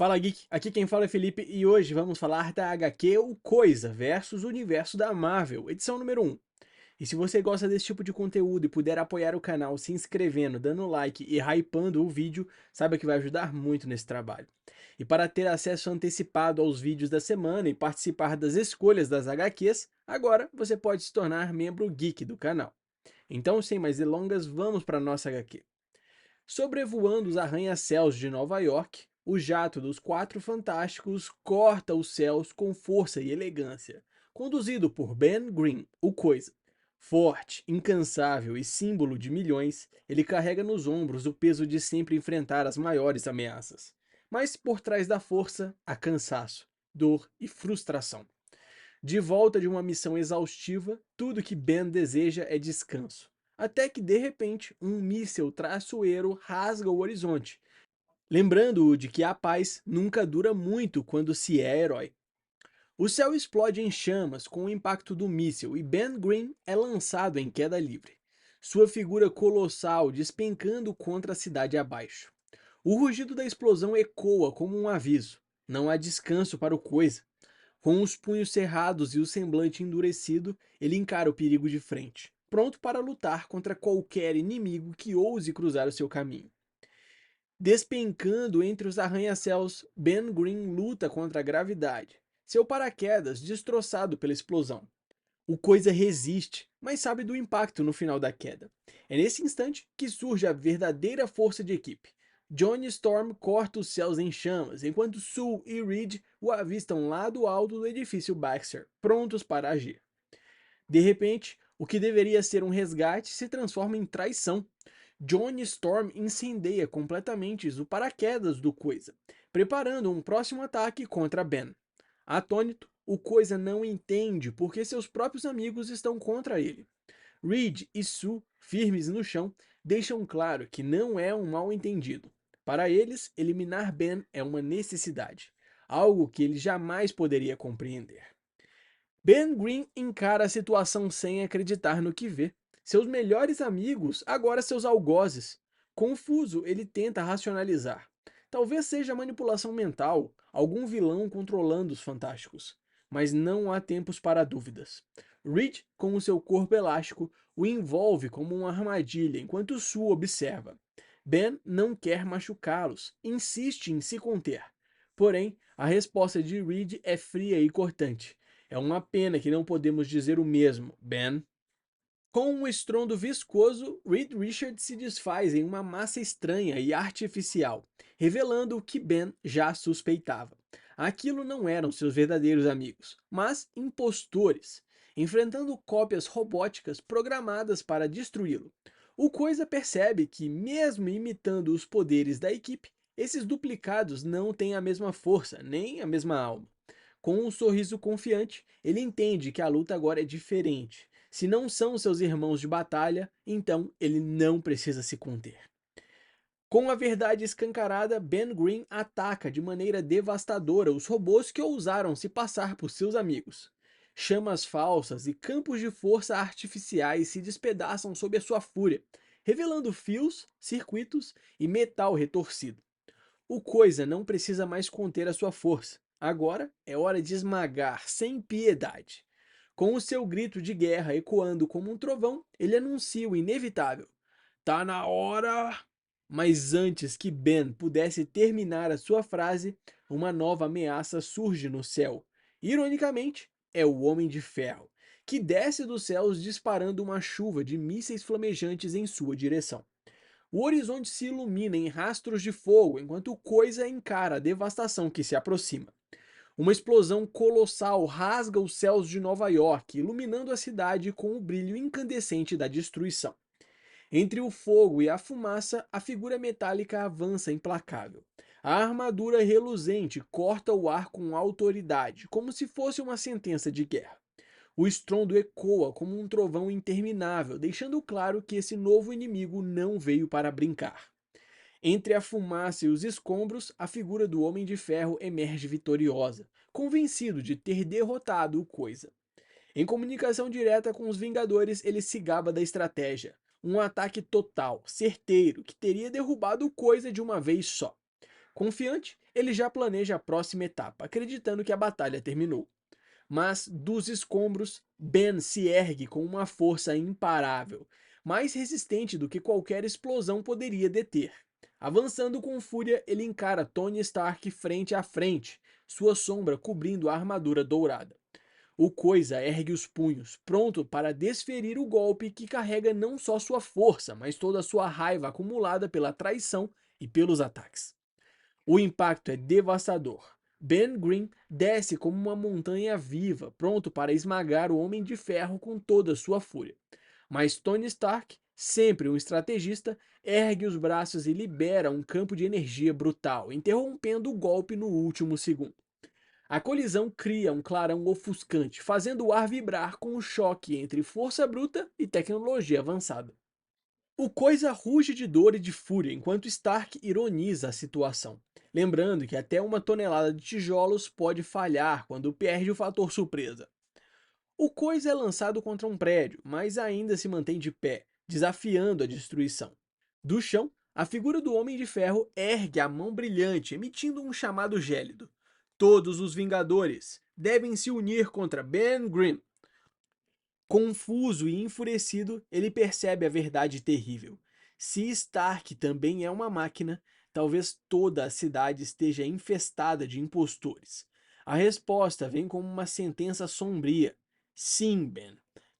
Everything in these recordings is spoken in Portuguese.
Fala Geek, aqui quem fala é Felipe e hoje vamos falar da HQ O Coisa versus o Universo da Marvel, edição número 1. E se você gosta desse tipo de conteúdo e puder apoiar o canal se inscrevendo, dando like e hypando o vídeo, saiba que vai ajudar muito nesse trabalho. E para ter acesso antecipado aos vídeos da semana e participar das escolhas das HQs, agora você pode se tornar membro Geek do canal. Então, sem mais delongas, vamos para a nossa HQ. Sobrevoando os arranha-céus de Nova York, o jato dos Quatro Fantásticos corta os céus com força e elegância, conduzido por Ben Grimm, o Coisa. Forte, incansável e símbolo de milhões, ele carrega nos ombros o peso de sempre enfrentar as maiores ameaças. Mas por trás da força, há cansaço, dor e frustração. De volta de uma missão exaustiva, tudo que Ben deseja é descanso. Até que, de repente, um míssil traiçoeiro rasga o horizonte, lembrando-o de que a paz nunca dura muito quando se é herói. O céu explode em chamas com o impacto do míssil e Ben Grimm é lançado em queda livre, sua figura colossal despencando contra a cidade abaixo. O rugido da explosão ecoa como um aviso: não há descanso para o Coisa. Com os punhos cerrados e o semblante endurecido, ele encara o perigo de frente, pronto para lutar contra qualquer inimigo que ouse cruzar o seu caminho. Despencando entre os arranha-céus, Ben Grimm luta contra a gravidade, seu paraquedas destroçado pela explosão. O Coisa resiste, mas sabe do impacto no final da queda. É nesse instante que surge a verdadeira força de equipe. Johnny Storm corta os céus em chamas, enquanto Sue e Reed o avistam lá do alto do edifício Baxter, prontos para agir. De repente, o que deveria ser um resgate se transforma em traição. Johnny Storm incendeia completamente o paraquedas do Coisa, preparando um próximo ataque contra Ben. Atônito, o Coisa não entende porque seus próprios amigos estão contra ele. Reed e Sue, firmes no chão, deixam claro que não é um mal-entendido. Para eles, eliminar Ben é uma necessidade, algo que ele jamais poderia compreender. Ben Grimm encara a situação sem acreditar no que vê. Seus melhores amigos, agora seus algozes. Confuso, ele tenta racionalizar. Talvez seja manipulação mental, algum vilão controlando os fantásticos. Mas não há tempos para dúvidas. Reed, com o seu corpo elástico, o envolve como uma armadilha enquanto Sue observa. Ben não quer machucá-los, insiste em se conter. Porém, a resposta de Reed é fria e cortante. É uma pena que não podemos dizer o mesmo, Ben. Com um estrondo viscoso, Reed Richards se desfaz em uma massa estranha e artificial, revelando o que Ben já suspeitava. Aquilo não eram seus verdadeiros amigos, mas impostores, enfrentando cópias robóticas programadas para destruí-lo. O Coisa percebe que, mesmo imitando os poderes da equipe, esses duplicados não têm a mesma força, nem a mesma alma. Com um sorriso confiante, ele entende que a luta agora é diferente. Se não são seus irmãos de batalha, então ele não precisa se conter. Com a verdade escancarada, Ben Grimm ataca de maneira devastadora os robôs que ousaram se passar por seus amigos. Chamas falsas e campos de força artificiais se despedaçam sob a sua fúria, revelando fios, circuitos e metal retorcido. O Coisa não precisa mais conter a sua força. Agora é hora de esmagar sem piedade. Com o seu grito de guerra ecoando como um trovão, ele anuncia o inevitável: tá na hora! Mas antes que Ben pudesse terminar a sua frase, uma nova ameaça surge no céu. Ironicamente, é o Homem de Ferro, que desce dos céus disparando uma chuva de mísseis flamejantes em sua direção. O horizonte se ilumina em rastros de fogo enquanto o Coisa encara a devastação que se aproxima. Uma explosão colossal rasga os céus de Nova York, iluminando a cidade com o brilho incandescente da destruição. Entre o fogo e a fumaça, a figura metálica avança implacável. A armadura reluzente corta o ar com autoridade, como se fosse uma sentença de guerra. O estrondo ecoa como um trovão interminável, deixando claro que esse novo inimigo não veio para brincar. Entre a fumaça e os escombros, a figura do Homem de Ferro emerge vitoriosa, convencido de ter derrotado o Coisa. Em comunicação direta com os Vingadores, ele se gaba da estratégia. Um ataque total, certeiro, que teria derrubado o Coisa de uma vez só. Confiante, ele já planeja a próxima etapa, acreditando que a batalha terminou. Mas dos escombros, Ben se ergue com uma força imparável, mais resistente do que qualquer explosão poderia deter. Avançando com fúria, ele encara Tony Stark frente a frente, sua sombra cobrindo a armadura dourada. O Coisa ergue os punhos, pronto para desferir o golpe que carrega não só sua força, mas toda a sua raiva acumulada pela traição e pelos ataques. O impacto é devastador. Ben Grimm desce como uma montanha viva, pronto para esmagar o Homem de Ferro com toda a sua fúria. Mas Tony Stark, sempre um estrategista, ergue os braços e libera um campo de energia brutal, interrompendo o golpe no último segundo. A colisão cria um clarão ofuscante, fazendo o ar vibrar com o choque entre força bruta e tecnologia avançada. O Coisa ruge de dor e de fúria enquanto Stark ironiza a situação, lembrando que até uma tonelada de tijolos pode falhar quando perde o fator surpresa. O Coisa é lançado contra um prédio, mas ainda se mantém de pé, desafiando a destruição. Do chão, a figura do Homem de Ferro ergue a mão brilhante, emitindo um chamado gélido. Todos os Vingadores devem se unir contra Ben Grimm. Confuso e enfurecido, ele percebe a verdade terrível. Se Stark também é uma máquina, talvez toda a cidade esteja infestada de impostores. A resposta vem como uma sentença sombria. Sim, Ben.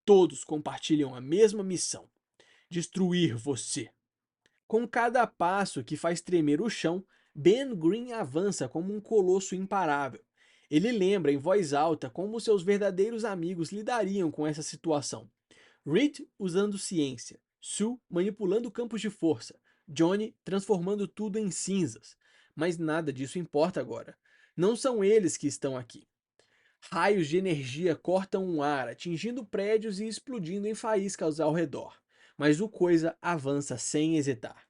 Todos compartilham a mesma missão: destruir você. Com cada passo que faz tremer o chão, Ben Grimm avança como um colosso imparável. Ele lembra em voz alta como seus verdadeiros amigos lidariam com essa situação. Reed usando ciência, Sue manipulando campos de força, Johnny transformando tudo em cinzas. Mas nada disso importa agora. Não são eles que estão aqui. Raios de energia cortam o ar, atingindo prédios e explodindo em faíscas ao redor. Mas o Coisa avança sem hesitar.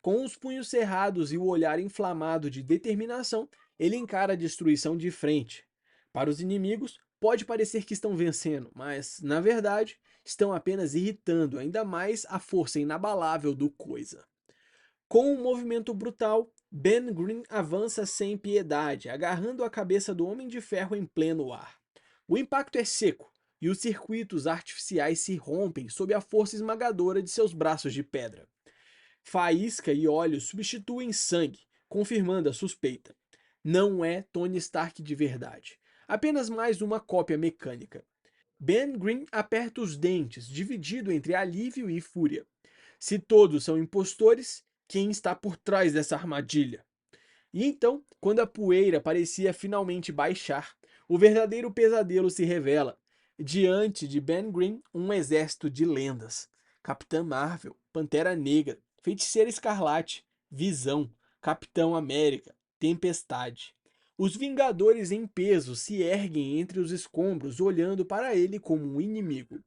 Com os punhos cerrados e o olhar inflamado de determinação, ele encara a destruição de frente. Para os inimigos, pode parecer que estão vencendo, mas, na verdade, estão apenas irritando ainda mais a força inabalável do Coisa. Com um movimento brutal, Ben Grimm avança sem piedade, agarrando a cabeça do Homem de Ferro em pleno ar. O impacto é seco, e os circuitos artificiais se rompem sob a força esmagadora de seus braços de pedra. Faísca e óleo substituem sangue, confirmando a suspeita. Não é Tony Stark de verdade. Apenas mais uma cópia mecânica. Ben Grimm aperta os dentes, dividido entre alívio e fúria. Se todos são impostores, quem está por trás dessa armadilha? E então, quando a poeira parecia finalmente baixar, o verdadeiro pesadelo se revela. Diante de Ben Grimm, um exército de lendas. Capitã Marvel, Pantera Negra, Feiticeira Escarlate, Visão, Capitão América, Tempestade. Os Vingadores em peso se erguem entre os escombros, olhando para ele como um inimigo.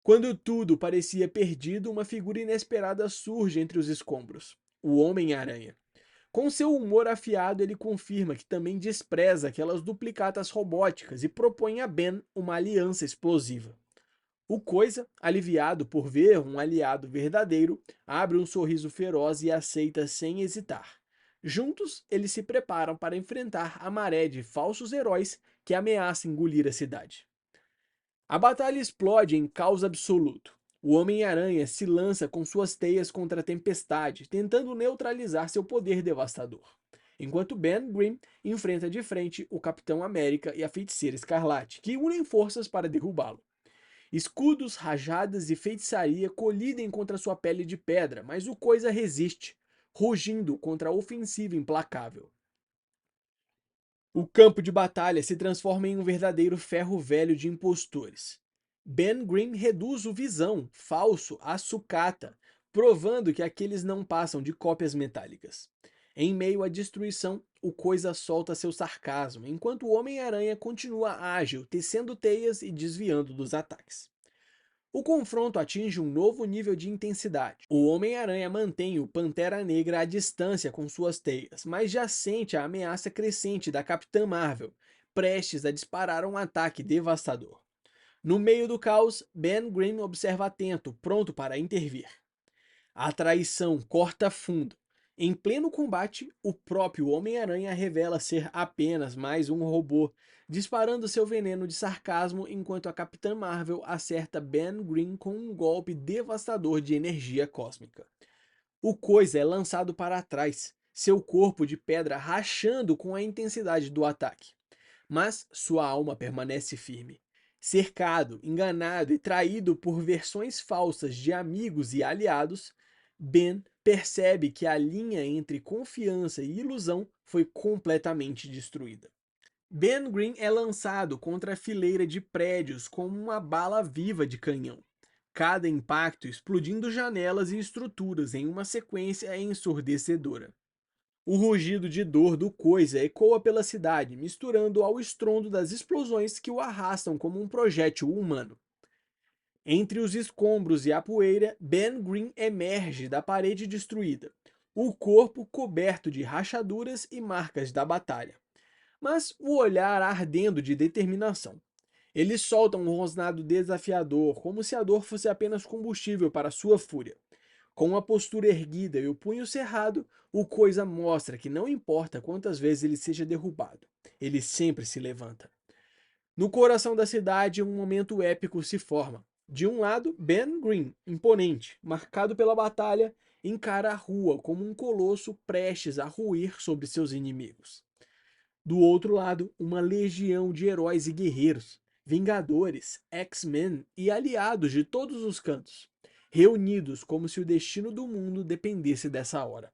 Quando tudo parecia perdido, uma figura inesperada surge entre os escombros: o Homem-Aranha. Com seu humor afiado, ele confirma que também despreza aquelas duplicatas robóticas e propõe a Ben uma aliança explosiva. O Coisa, aliviado por ver um aliado verdadeiro, abre um sorriso feroz e aceita sem hesitar. Juntos, eles se preparam para enfrentar a maré de falsos heróis que ameaça engolir a cidade. A batalha explode em caos absoluto. O Homem-Aranha se lança com suas teias contra a tempestade, tentando neutralizar seu poder devastador. Enquanto Ben Grimm enfrenta de frente o Capitão América e a Feiticeira Escarlate, que unem forças para derrubá-lo. Escudos, rajadas e feitiçaria colidem contra sua pele de pedra, mas o Coisa resiste, rugindo contra a ofensiva implacável. O campo de batalha se transforma em um verdadeiro ferro velho de impostores. Ben Grimm reduz o Visão, falso, a sucata, provando que aqueles não passam de cópias metálicas. Em meio à destruição, o Coisa solta seu sarcasmo, enquanto o Homem-Aranha continua ágil, tecendo teias e desviando dos ataques. O confronto atinge um novo nível de intensidade. O Homem-Aranha mantém o Pantera Negra à distância com suas teias, mas já sente a ameaça crescente da Capitã Marvel, prestes a disparar um ataque devastador. No meio do caos, Ben Grimm observa atento, pronto para intervir. A traição corta fundo. Em pleno combate, o próprio Homem-Aranha revela ser apenas mais um robô, disparando seu veneno de sarcasmo enquanto a Capitã Marvel acerta Ben Green com um golpe devastador de energia cósmica. O Coisa é lançado para trás, seu corpo de pedra rachando com a intensidade do ataque. Mas sua alma permanece firme. Cercado, enganado e traído por versões falsas de amigos e aliados, Ben percebe que a linha entre confiança e ilusão foi completamente destruída. Ben Green é lançado contra a fileira de prédios como uma bala viva de canhão, cada impacto explodindo janelas e estruturas em uma sequência ensurdecedora. O rugido de dor do Coisa ecoa pela cidade, misturando ao estrondo das explosões que o arrastam como um projétil humano. Entre os escombros e a poeira, Ben Green emerge da parede destruída, o corpo coberto de rachaduras e marcas da batalha, mas o olhar ardendo de determinação. Ele solta um rosnado desafiador, como se a dor fosse apenas combustível para sua fúria. Com a postura erguida e o punho cerrado, o Coisa mostra que não importa quantas vezes ele seja derrubado, ele sempre se levanta. No coração da cidade, um momento épico se forma. De um lado, Ben Green, imponente, marcado pela batalha, encara a rua como um colosso prestes a ruir sobre seus inimigos. Do outro lado, uma legião de heróis e guerreiros, vingadores, X-Men e aliados de todos os cantos, reunidos como se o destino do mundo dependesse dessa hora.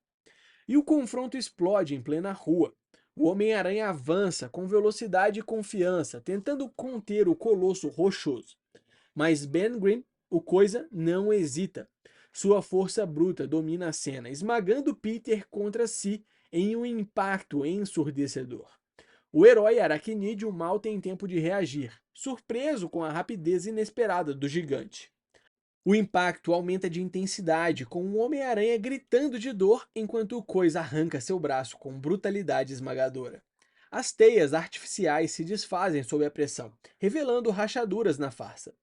E o confronto explode em plena rua. O Homem-Aranha avança com velocidade e confiança, tentando conter o colosso rochoso. Mas Ben Grimm, o Coisa, não hesita. Sua força bruta domina a cena, esmagando Peter contra si em um impacto ensurdecedor. O herói aracnídeo mal tem tempo de reagir, surpreso com a rapidez inesperada do gigante. O impacto aumenta de intensidade, com o Homem-Aranha gritando de dor enquanto o Coisa arranca seu braço com brutalidade esmagadora. As teias artificiais se desfazem sob a pressão, revelando rachaduras na farsa.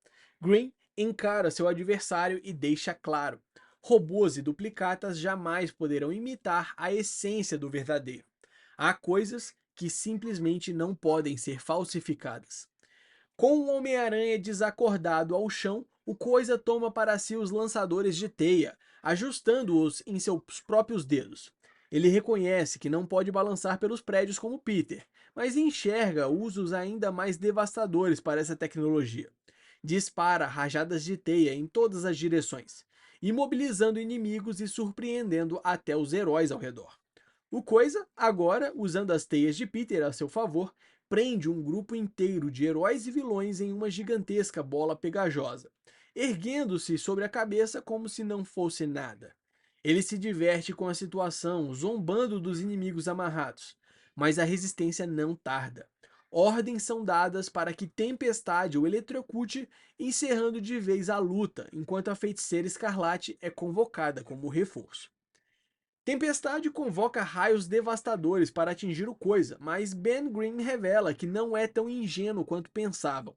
Green encara seu adversário e deixa claro: robôs e duplicatas jamais poderão imitar a essência do verdadeiro. Há coisas que simplesmente não podem ser falsificadas. Com o Homem-Aranha desacordado ao chão, o Coisa toma para si os lançadores de teia, ajustando-os em seus próprios dedos. Ele reconhece que não pode balançar pelos prédios como Peter, mas enxerga usos ainda mais devastadores para essa tecnologia. Dispara rajadas de teia em todas as direções, imobilizando inimigos e surpreendendo até os heróis ao redor. O Coisa, agora, usando as teias de Peter a seu favor, prende um grupo inteiro de heróis e vilões em uma gigantesca bola pegajosa, erguendo-se sobre a cabeça como se não fosse nada. Ele se diverte com a situação, zombando dos inimigos amarrados, mas a resistência não tarda. Ordens são dadas para que Tempestade o eletrocute, encerrando de vez a luta, enquanto a Feiticeira Escarlate é convocada como reforço. Tempestade convoca raios devastadores para atingir o Coisa, mas Ben Green revela que não é tão ingênuo quanto pensavam.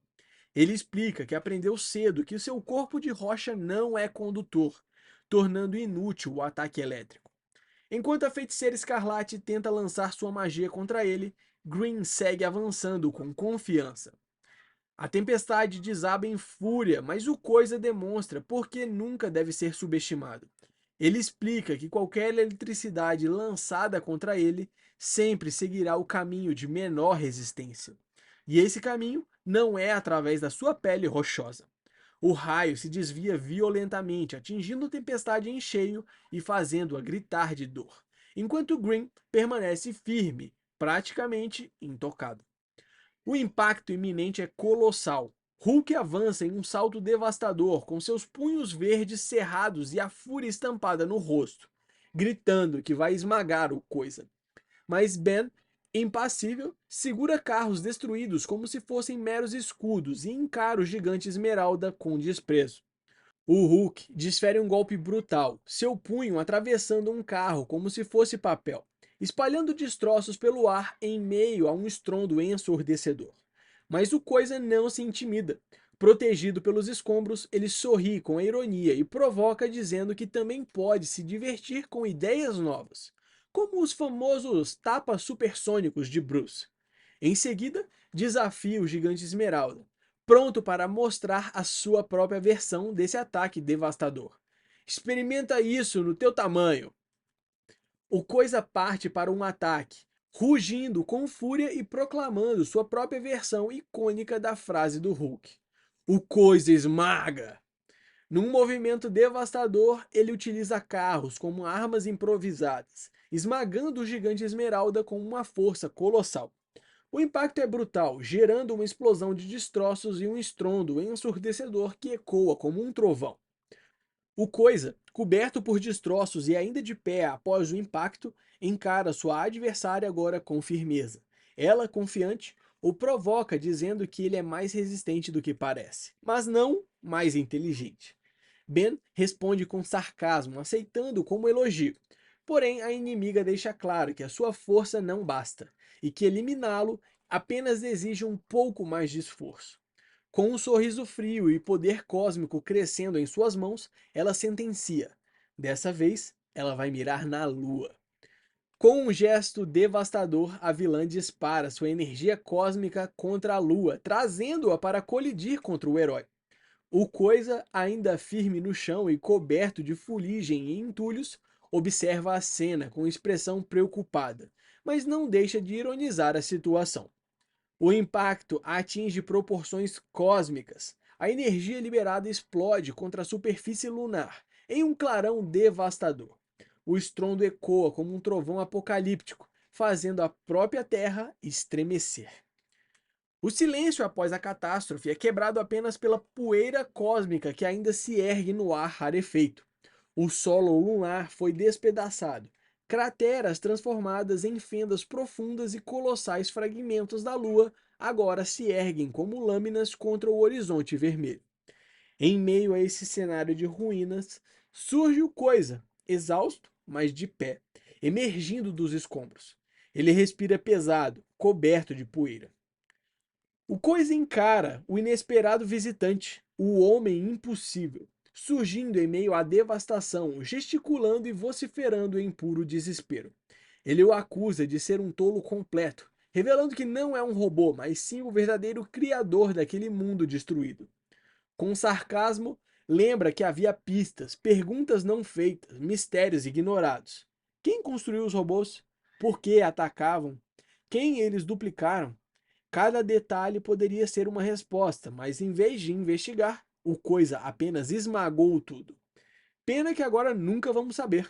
Ele explica que aprendeu cedo que seu corpo de rocha não é condutor, tornando inútil o ataque elétrico. Enquanto a Feiticeira Escarlate tenta lançar sua magia contra ele, Green segue avançando com confiança. A tempestade desaba em fúria, mas o Coisa demonstra por que nunca deve ser subestimado. Ele explica que qualquer eletricidade lançada contra ele sempre seguirá o caminho de menor resistência. E esse caminho não é através da sua pele rochosa. O raio se desvia violentamente, atingindo a tempestade em cheio e fazendo-a gritar de dor, enquanto Green permanece firme, praticamente intocado. O impacto iminente é colossal. Hulk avança em um salto devastador, com seus punhos verdes cerrados e a fúria estampada no rosto, gritando que vai esmagar o Coisa. Mas Ben, impassível, segura carros destruídos como se fossem meros escudos e encara o gigante Esmeralda com desprezo. O Hulk desfere um golpe brutal, seu punho atravessando um carro como se fosse papel, espalhando destroços pelo ar em meio a um estrondo ensurdecedor. Mas o Coisa não se intimida. Protegido pelos escombros, ele sorri com a ironia e provoca dizendo que também pode se divertir com ideias novas. como os famosos tapas supersônicos de Bruce. Em seguida, desafia o gigante Esmeralda, pronto para mostrar a sua própria versão desse ataque devastador. Experimenta isso no teu tamanho. O Coisa parte para um ataque, rugindo com fúria e proclamando sua própria versão icônica da frase do Hulk. O Coisa esmaga! Num movimento devastador, ele utiliza carros como armas improvisadas, esmagando o gigante Esmeralda com uma força colossal. O impacto é brutal, gerando uma explosão de destroços e um estrondo ensurdecedor que ecoa como um trovão. O Coisa, coberto por destroços e ainda de pé após o impacto, encara sua adversária agora com firmeza. Ela, confiante, o provoca dizendo que ele é mais resistente do que parece, mas não mais inteligente. Ben responde com sarcasmo, aceitando como elogio. Porém, a inimiga deixa claro que a sua força não basta e que eliminá-lo apenas exige um pouco mais de esforço. Com um sorriso frio e poder cósmico crescendo em suas mãos, ela sentencia. Dessa vez, ela vai mirar na lua. Com um gesto devastador, a vilã dispara sua energia cósmica contra a lua, trazendo-a para colidir contra o herói. O Coisa, ainda firme no chão e coberto de fuligem e entulhos, observa a cena com expressão preocupada, mas não deixa de ironizar a situação. O impacto atinge proporções cósmicas. A energia liberada explode contra a superfície lunar, em um clarão devastador. O estrondo ecoa como um trovão apocalíptico, fazendo a própria Terra estremecer. O silêncio após a catástrofe é quebrado apenas pela poeira cósmica que ainda se ergue no ar rarefeito. O solo lunar foi despedaçado, crateras transformadas em fendas profundas e colossais fragmentos da Lua agora se erguem como lâminas contra o horizonte vermelho. Em meio a esse cenário de ruínas, surge o Coisa, exausto, mas de pé, emergindo dos escombros. Ele respira pesado, coberto de poeira. O Coisa encara o inesperado visitante, o homem impossível, surgindo em meio à devastação, gesticulando e vociferando em puro desespero. Ele o acusa de ser um tolo completo, revelando que não é um robô, mas sim o verdadeiro criador daquele mundo destruído. Com sarcasmo, lembra que havia pistas, perguntas não feitas, mistérios ignorados. Quem construiu os robôs? Por que atacavam? Quem eles duplicaram? Cada detalhe poderia ser uma resposta, mas em vez de investigar, o Coisa apenas esmagou tudo. Pena que agora nunca vamos saber.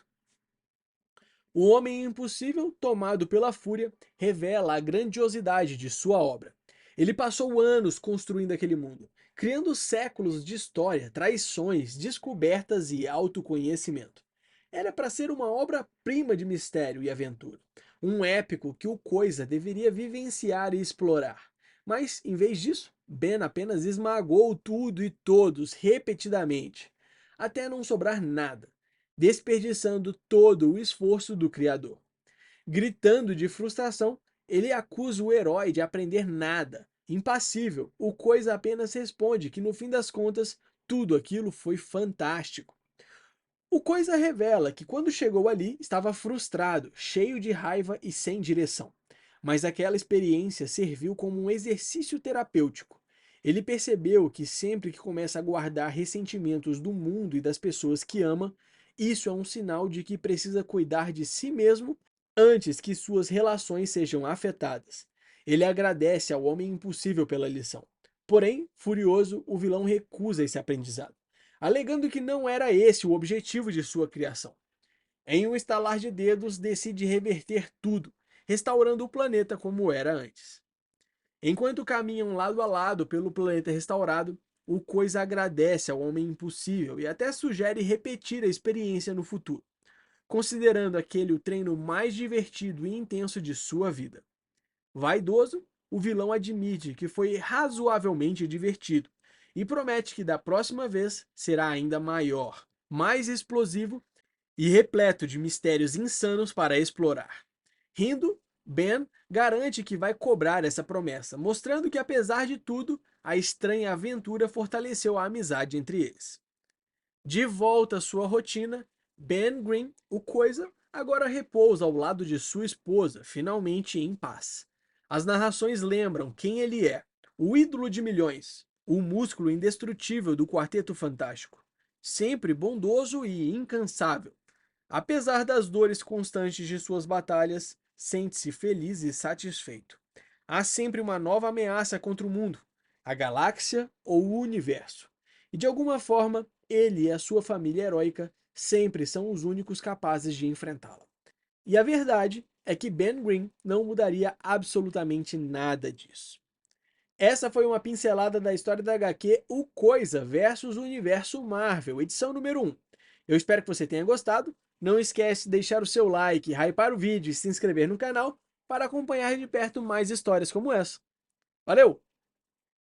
O Homem Impossível, tomado pela fúria, revela a grandiosidade de sua obra. Ele passou anos construindo aquele mundo, criando séculos de história, traições, descobertas e autoconhecimento. Era para ser uma obra-prima de mistério e aventura, um épico que o Coisa deveria vivenciar e explorar. Mas, em vez disso, Ben apenas esmagou tudo e todos repetidamente, até não sobrar nada, desperdiçando todo o esforço do Criador. Gritando de frustração, ele acusa o herói de aprender nada. Impassível, o Coisa apenas responde que no fim das contas, tudo aquilo foi fantástico. O Coisa revela que quando chegou ali estava frustrado, cheio de raiva e sem direção. Mas aquela experiência serviu como um exercício terapêutico. Ele percebeu que sempre que começa a guardar ressentimentos do mundo e das pessoas que ama, isso é um sinal de que precisa cuidar de si mesmo antes que suas relações sejam afetadas. Ele agradece ao Homem Impossível pela lição. Porém, furioso, o vilão recusa esse aprendizado, alegando que não era esse o objetivo de sua criação. Em um estalar de dedos, decide reverter tudo, restaurando o planeta como era antes. Enquanto caminham lado a lado pelo planeta restaurado, o Coisa agradece ao Homem Impossível e até sugere repetir a experiência no futuro, considerando aquele o treino mais divertido e intenso de sua vida. Vaidoso, o vilão admite que foi razoavelmente divertido e promete que da próxima vez será ainda maior, mais explosivo e repleto de mistérios insanos para explorar. Rindo, Ben garante que vai cobrar essa promessa, mostrando que apesar de tudo, a estranha aventura fortaleceu a amizade entre eles. De volta à sua rotina, Ben Green, o Coisa, agora repousa ao lado de sua esposa, finalmente em paz. As narrações lembram quem ele é, o ídolo de milhões, o músculo indestrutível do Quarteto Fantástico, sempre bondoso e incansável. Apesar das dores constantes de suas batalhas, sente-se feliz e satisfeito. Há sempre uma nova ameaça contra o mundo, a galáxia ou o universo. E de alguma forma, ele e a sua família heróica sempre são os únicos capazes de enfrentá-la. E a verdade é que Ben Green não mudaria absolutamente nada disso. Essa foi uma pincelada da história da HQ O Coisa versus o Universo Marvel, edição número 1. Eu espero que você tenha gostado. Não esquece de deixar o seu like, hypar o vídeo e se inscrever no canal para acompanhar de perto mais histórias como essa. Valeu!